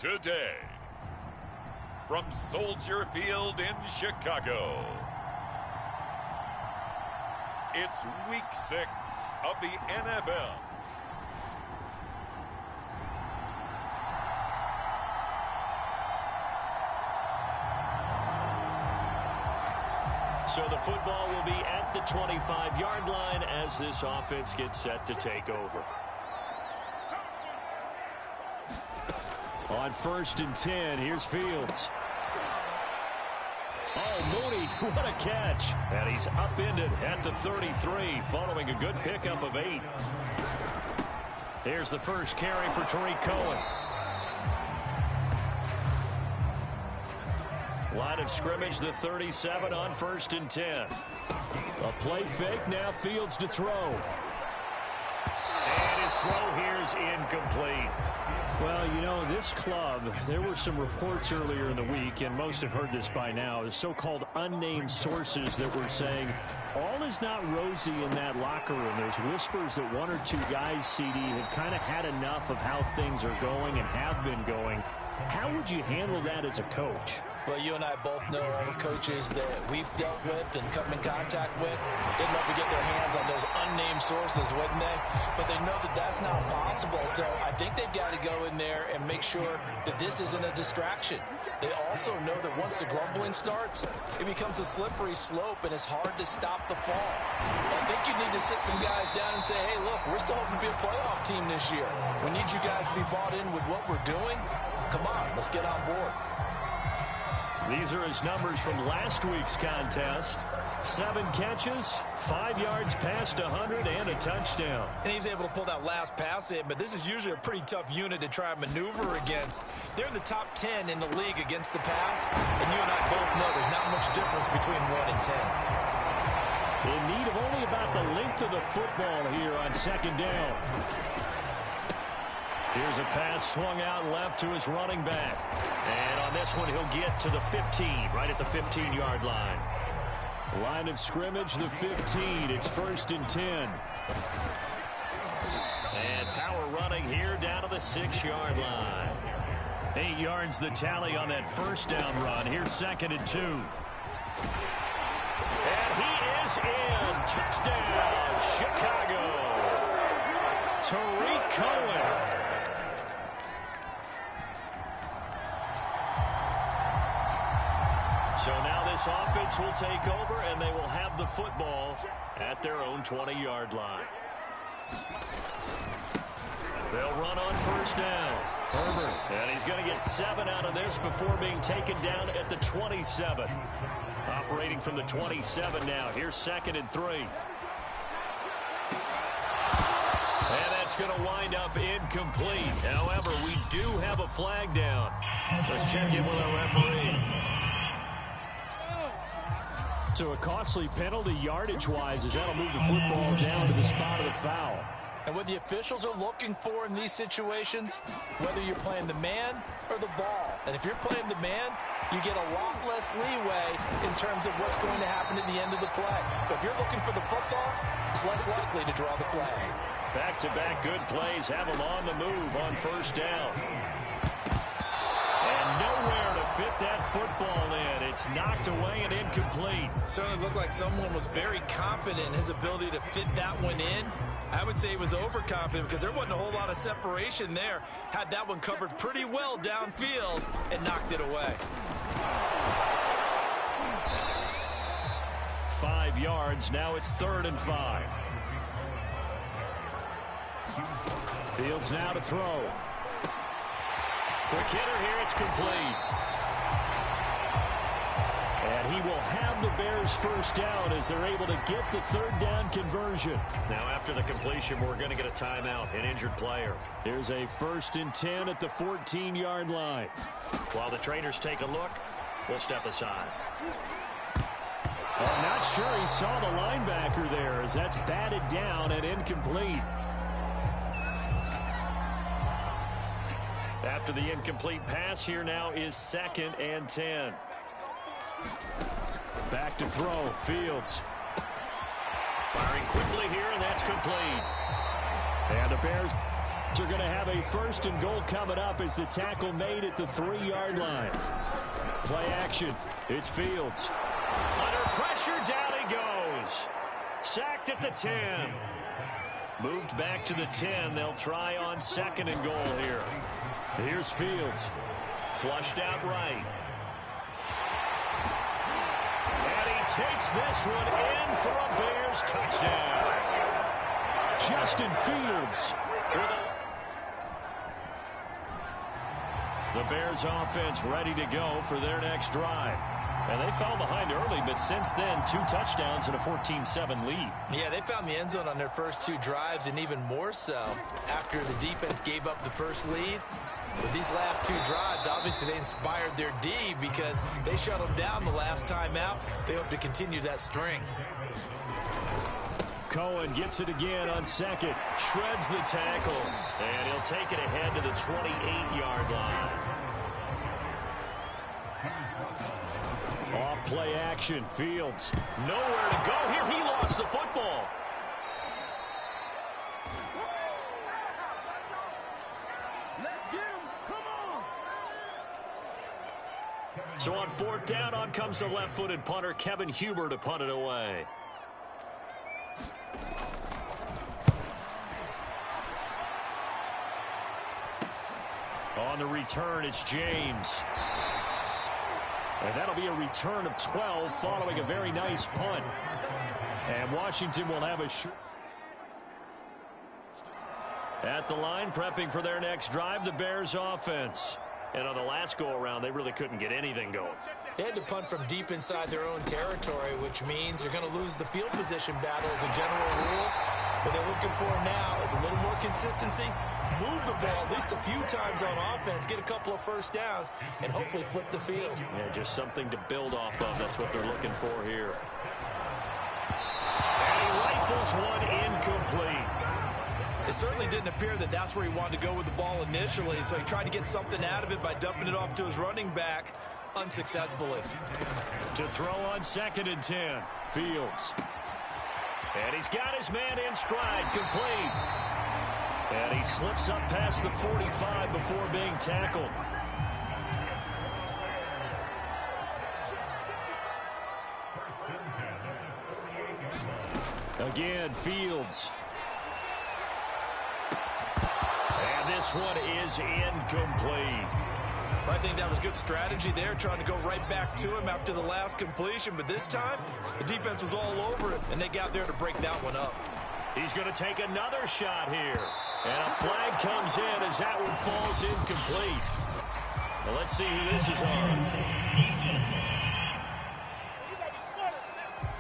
today. From Soldier Field in Chicago, it's Week 6 of the NFL. So the football will be at the 25-yard line as this offense gets set to take over. On 1st and 10, here's Fields. Oh, Mooney, what a catch. And he's upended at the 33 following a good pickup of 8. Here's the first carry for Tariq Cohen. Line of scrimmage, the 37 on 1st and 10. A play fake, now Fields to throw. And his throw here is incomplete. Well, you know, this club, there were some reports earlier in the week, and most have heard this by now, the so-called unnamed sources that were saying all is not rosy in that locker room. There's whispers that 1 or 2 guys, CD, have kind of had enough of how things are going and have been going. How would you handle that as a coach? Well, you and I both know all the coaches that we've dealt with and come in contact with. They'd love to get their hands on those unnamed sources, wouldn't they? But they know that that's not possible. So I think they've got to go in there and make sure that this isn't a distraction. They also know that once the grumbling starts, it becomes a slippery slope and it's hard to stop the fall. I think you need to sit some guys down and say, hey, look, we're still hoping to be a playoff team this year. We need you guys to be bought in with what we're doing. Come on, let's get on board. These are his numbers from last week's contest. 7 catches, 5 yards past 100, and a touchdown. And he's able to pull that last pass in, but this is usually a pretty tough unit to try and maneuver against. They're in the top 10 in the league against the pass, and you and I both know there's not much difference between 1 and 10. In need of only about the length of the football here on 2nd down. Here's a pass swung out left to his running back. And on this one, he'll get to the 15, right at the 15-yard line. Line of scrimmage, the 15. It's 1st and 10. And power running here down to the 6-yard line. 8 yards the tally on that 1st down run. Here's 2nd and 2. And he is in. Touchdown, Chicago. Tariq Cohen. So now this offense will take over, and they will have the football at their own 20-yard line. They'll run on 1st down. Herbert, and he's going to get 7 out of this before being taken down at the 27. Operating from the 27 now. Here's 2nd and 3. And that's going to wind up incomplete. However, we do have a flag down. Let's check in with our referee. So a costly penalty yardage-wise as that'll move the football down to the spot of the foul. And what the officials are looking for in these situations, whether you're playing the man or the ball. And if you're playing the man, you get a lot less leeway in terms of what's going to happen at the end of the play. But if you're looking for the football, it's less likely to draw the flag. Back-to-back good plays have them on the move on 1st down. And nowhere to fit that football in. It's knocked away and incomplete. Certainly looked like someone was very confident in his ability to fit that one in. I would say he was overconfident because there wasn't a whole lot of separation there. Had that one covered pretty well downfield and knocked it away. 5 yards. Now it's 3rd and 5. Fields now to throw. Quick hitter here. It's complete. And he will have the Bears 1st down as they're able to get the 3rd down conversion. Now after the completion, we're going to get a timeout, an injured player. Here's a 1st and 10 at the 14-yard line. While the trainers take a look, we'll step aside. I'm not sure he saw the linebacker there as that's batted down and incomplete. After the incomplete pass, here now is 2nd and 10. Back to throw, Fields. Firing quickly here, and that's complete. And the Bears They're going to have a 1st and goal coming up as the tackle made at the 3-yard line. Play action. It's Fields. Under pressure, down he goes. Sacked at the 10. Moved back to the 10. They'll try on 2nd and goal here. Here's Fields. Flushed out right. And he takes this one in for a Bears touchdown. Justin Fields. The Bears offense ready to go for their next drive. And they fell behind early, but since then, 2 touchdowns and a 14-7 lead. Yeah, they found the end zone on their first 2 drives, and even more so after the defense gave up the first lead. With these last 2 drives, obviously they inspired their D because they shut them down the last time out. They hope to continue that string. Cohen gets it again on 2nd. Shreds the tackle, and he'll take it ahead to the 28-yard line. Off play action. Fields. Nowhere to go here. He lost the football. Let's get him. Come on. So on 4th down, on comes the left-footed punter, Kevin Huber, to punt it away. On the return, it's James. And that'll be a return of 12 following a very nice punt. And Washington will have a short. At the line, prepping for their next drive, the Bears offense. And on the last go-around, they really couldn't get anything going. They had to punt from deep inside their own territory, which means they're going to lose the field position battle as a general rule. What they're looking for now is a little more consistency, move the ball at least a few times on offense, get a couple of first downs, and hopefully flip the field. Yeah, just something to build off of. That's what they're looking for here. And he rifles one incomplete. It certainly didn't appear that that's where he wanted to go with the ball initially, so he tried to get something out of it by dumping it off to his running back unsuccessfully. To throw on 2nd and 10. Fields. And he's got his man in stride, complete. And he slips up past the 45 before being tackled. Again, Fields. And this one is incomplete. I think that was good strategy there, trying to go right back to him after the last completion. But this time, the defense was all over it, and they got there to break that one up. He's going to take another shot here. And a flag comes in as that one falls incomplete. Well, let's see who this is on.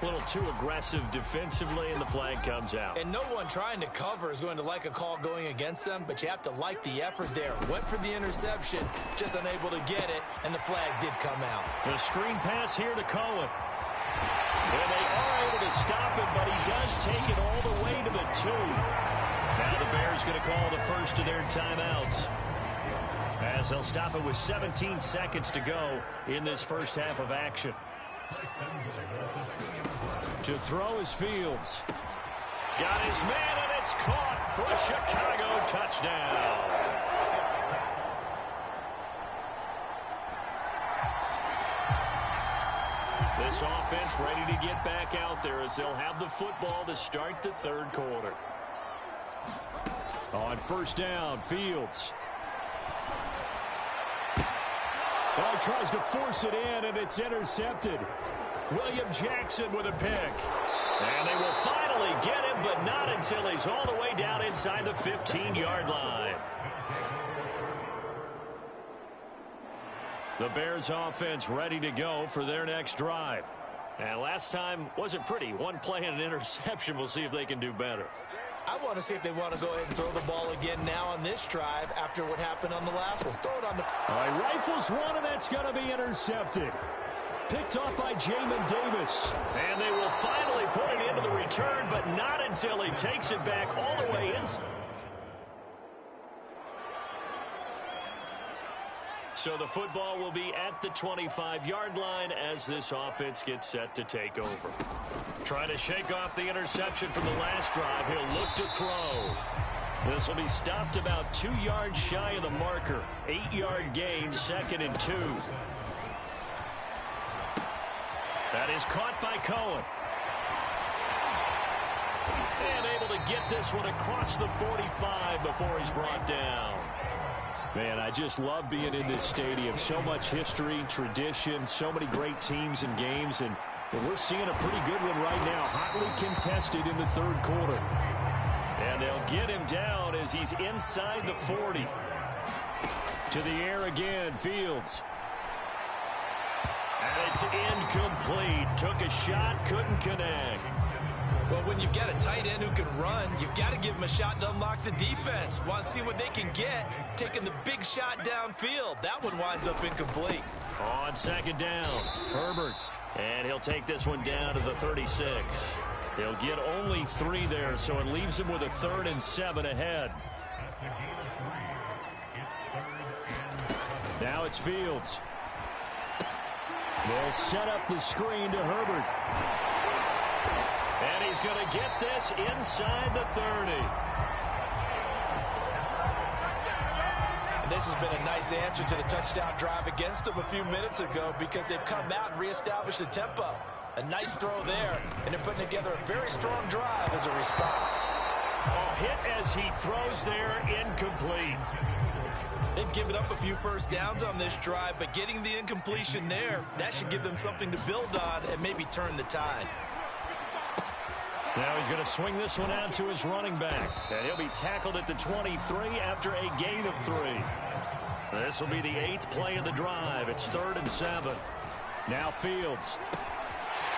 A little too aggressive defensively, and the flag comes out. And no one trying to cover is going to like a call going against them, but you have to like the effort there. Went for the interception, just unable to get it, and the flag did come out. The screen pass here to Cohen. And they are able to stop him, but he does take it all the way to the 2. Now the Bears going to call the first of their timeouts, as they'll stop it with 17 seconds to go in this first half of action. To throw is Fields. Got his man, and it's caught for a Chicago touchdown. This offense ready to get back out there as they'll have the football to start the 3rd quarter. On 1st down, Fields. Oh, tries to force it in, and it's intercepted. William Jackson with a pick. And they will finally get him, but not until he's all the way down inside the 15-yard line. The Bears offense ready to go for their next drive. And last time wasn't pretty. One play and an interception. We'll see if they can do better. I want to see if they want to go ahead and throw the ball again now on this drive after what happened on the last one. Throw it on the... Rifles one, and that's going to be intercepted. Picked off by Jamin Davis. And they will finally put it into the return, but not until he takes it back all the way in. So the football will be at the 25-yard line as this offense gets set to take over. Trying to shake off the interception from the last drive. He'll look to throw. This will be stopped about 2 yards shy of the marker. 8-yard gain, 2nd and 2. That is caught by Cohen. And able to get this one across the 45 before he's brought down. Man, I just love being in this stadium. So much history, tradition, so many great teams and games. And we're seeing a pretty good one right now. Hotly contested in the third quarter. And they'll get him down as he's inside the 40. To the air again, Fields. And it's incomplete. Took a shot, couldn't connect. Well, when you've got a tight end who can run, you've got to give him a shot to unlock the defense. Want to see what they can get, taking the big shot downfield. That one winds up incomplete. On 2nd down, Herbert. And he'll take this one down to the 36. He'll get only 3 there, so it leaves him with a 3rd and 7 ahead. Now it's Fields. They'll set up the screen to Herbert. And he's going to get this inside the 30. And this has been a nice answer to the touchdown drive against them a few minutes ago because they've come out and reestablished the tempo. A nice throw there, and they're putting together a very strong drive as a response. A hit as he throws there, incomplete. They've given up a few first downs on this drive, but getting the incompletion there, that should give them something to build on and maybe turn the tide. Now he's going to swing this one out to his running back. And he'll be tackled at the 23 after a gain of 3. This will be the 8th play of the drive. It's 3rd and 7. Now Fields.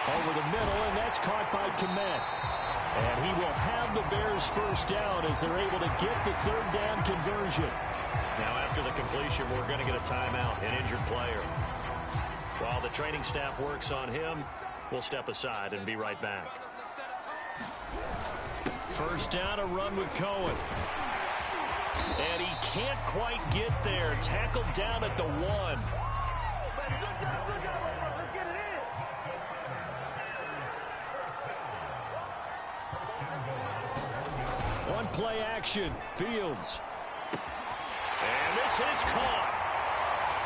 Over the middle, and that's caught by Kmet. And he will have the Bears first down as they're able to get the 3rd down conversion. Now after the completion, we're going to get a timeout, an injured player. While the training staff works on him, we'll step aside and be right back. First down, a run with Cohen. And he can't quite get there. Tackled down at the 1. One play action. Fields. And this is caught.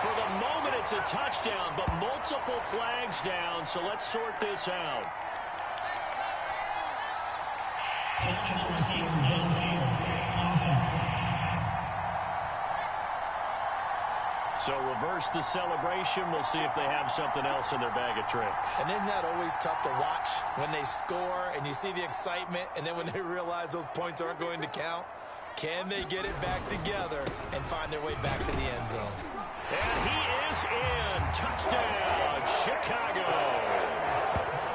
For the moment, it's a touchdown, but multiple flags down, so let's sort this out. So reverse the celebration. We'll see if they have something else in their bag of tricks. And isn't that always tough to watch when they score and you see the excitement and then when they realize those points aren't going to count? Can they get it back together and find their way back to the end zone? And he is in. Touchdown, Chicago.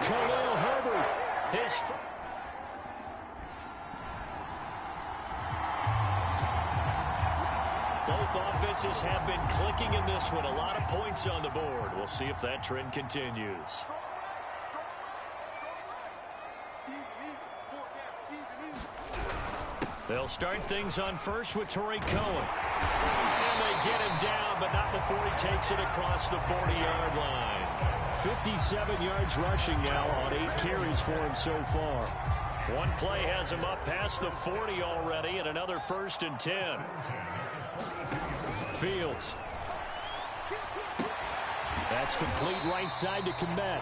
Khalil Herbert. His Both offenses have been clicking in this one. A lot of points on the board. We'll see if that trend continues. They'll start things on first with Torrey Cohen. And they get him down, but not before he takes it across the 40-yard line. 57 yards rushing now on 8 carries for him so far. One play has him up past the 40 already, and another 1st and 10. Fields. That's complete right side to Kmet.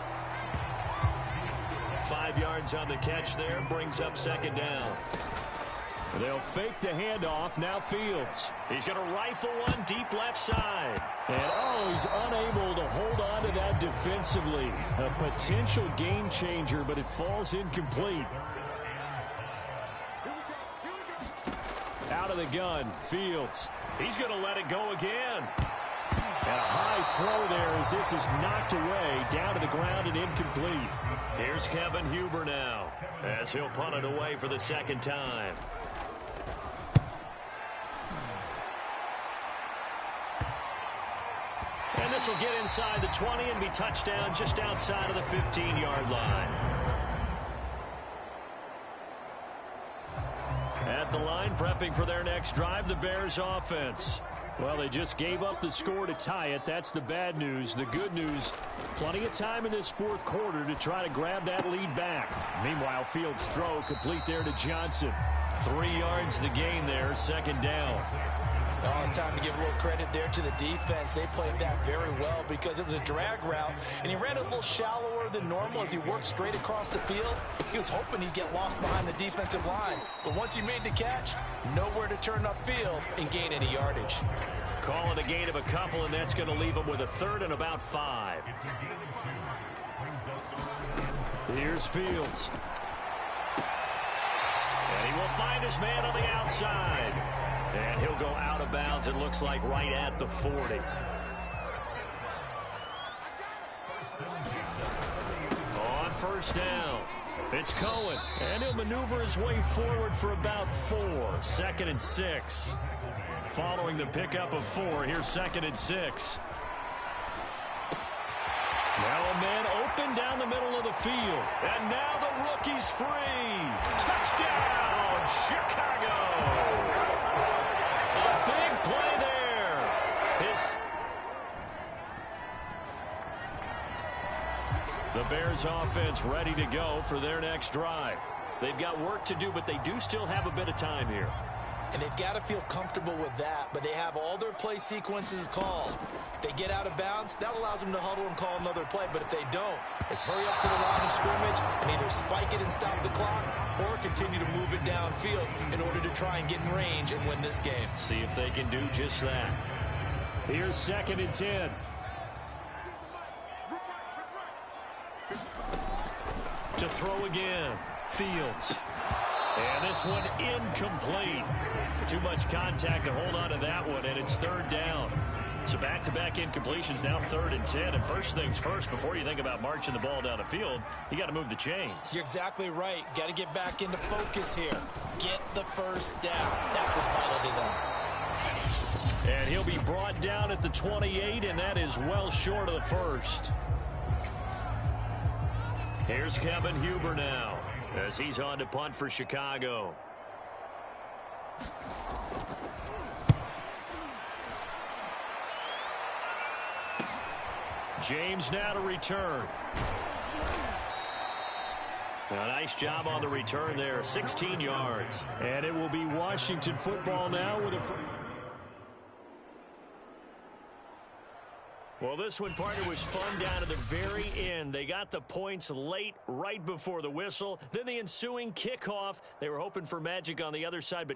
5 yards on the catch there, brings up 2nd down. They'll fake the handoff. Now Fields. He's going to rifle one deep left side. And he's unable to hold on to that defensively. A potential game changer, but it falls incomplete. Out of the gun, Fields. He's going to let it go again. And a high throw there as this is knocked away, down to the ground and incomplete. Here's Kevin Huber now, as he'll punt it away for the 2nd time. And this will get inside the 20 and be touchdown just outside of the 15-yard line. At the line, prepping for their next drive, the Bears offense. Well, they just gave up the score to tie it. That's the bad news. The good news, plenty of time in this 4th quarter to try to grab that lead back. Meanwhile, Fields' throw complete there to Johnson. 3 yards the gain there, second down. Oh, it's time to give a little credit there to the defense. They played that very well because it was a drag route, and he ran a little shallower than normal as he worked straight across the field. He was hoping he'd get lost behind the defensive line, but once he made the catch, nowhere to turn upfield and gain any yardage. Call it a gain of a couple, and that's going to leave him with a 3rd and about 5. Here's Fields. And he will find his man on the outside. And he'll go out of bounds, it looks like, right at the 40. On first down, it's Cohen. And he'll maneuver his way forward for about 4. 2nd and 6. Following the pickup of 4, here's 2nd and 6. Now a man open down the middle of the field. And now the rookie's free. Touchdown, Chicago. A big play there. The Bears offense ready to go for their next drive. They've got work to do, but they do still have a bit of time here. And they've got to feel comfortable with that, but they have all their play sequences called. If they get out of bounds, that allows them to huddle and call another play, but if they don't, it's hurry up to the line of scrimmage and either spike it and stop the clock or continue to move it downfield in order to try and get in range and win this game. See if they can do just that. Here's 2nd and 10. To throw again, Fields. And this one incomplete. Too much contact to hold on to that one, and it's 3rd down. So back-to-back incompletions, now 3rd and 10. And first things first, before you think about marching the ball down the field, you got to move the chains. You're exactly right. Got to get back into focus here. Get the first down. That's what's vital to them. And he'll be brought down at the 28, and that is well short of the first. Here's Kevin Huber now, as he's on to punt for Chicago. James now to return. A nice job on the return there, 16 yards. And it will be Washington football now with a... Well, this one, partner, was fun down to the very end. They got the points late, right before the whistle. Then the ensuing kickoff. They were hoping for magic on the other side, but